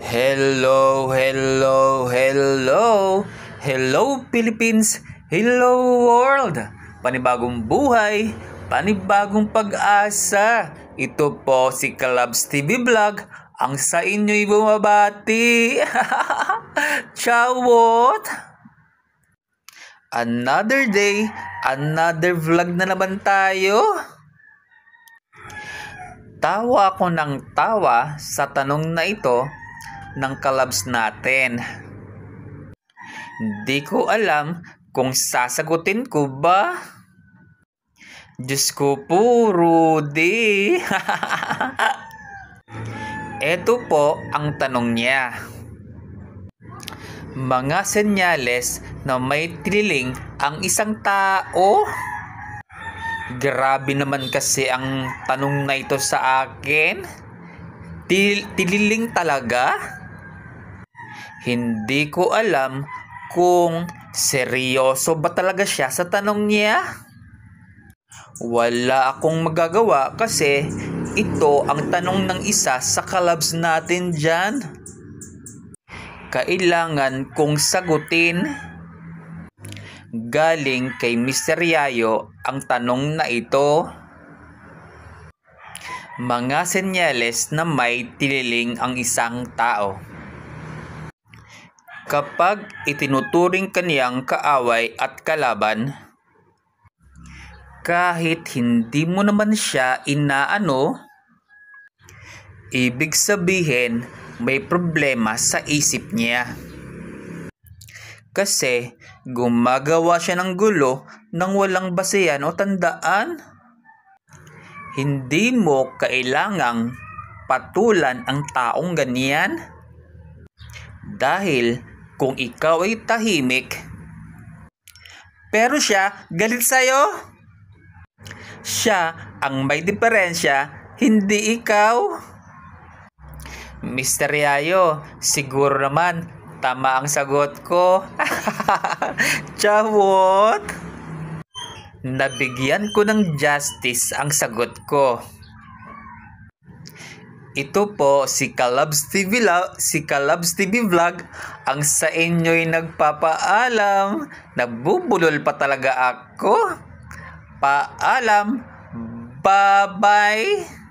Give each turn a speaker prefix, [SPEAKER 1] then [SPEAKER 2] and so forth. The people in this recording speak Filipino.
[SPEAKER 1] Hello, hello, hello. Hello Philippines, hello world. Panibagong buhay, panibagong pag-asa. Ito po si Kalabs TV Vlog, ang sa inyo'y bumabati. Chawot! Another day, another vlog na naman tayo. Tawa ako ng tawa sa tanong na ito ng kalabs natin. Hindi ko alam kung sasagutin ko ba. Diyos ko po, Rudy. Ito po ang tanong niya. Mga senyales na may tililing ang isang tao? Grabe naman kasi ang tanong na ito sa akin. Tililing talaga? Hindi ko alam kung seryoso ba talaga siya sa tanong niya. Wala akong magagawa kasi ito ang tanong ng isa sa kalabs natin dyan. Kailangan kong sagutin. Galing kay Mr. Yayo ang tanong na ito. Mga senyales na may tililing ang isang tao. Kapag itinuturing kaniyang kaaway at kalaban, kahit hindi mo naman siya inaano, ibig sabihin may problema sa isip niya. Kasi gumagawa siya ng gulo nang walang basehan o tandaan. Hindi mo kailangang patulan ang taong ganyan. Dahil kung ikaw ay tahimik, pero siya galit sa'yo, siya ang may diferensya, hindi ikaw. Mr. Yayo, siguro naman tama ang sagot ko. Chawot! Nabigyan ko ng justice ang sagot ko. Ito po si Kalabs TV Vlog, ang sa inyo'y nagpapaalam. Nabubulol pa talaga ako. Paalam. Bye-bye.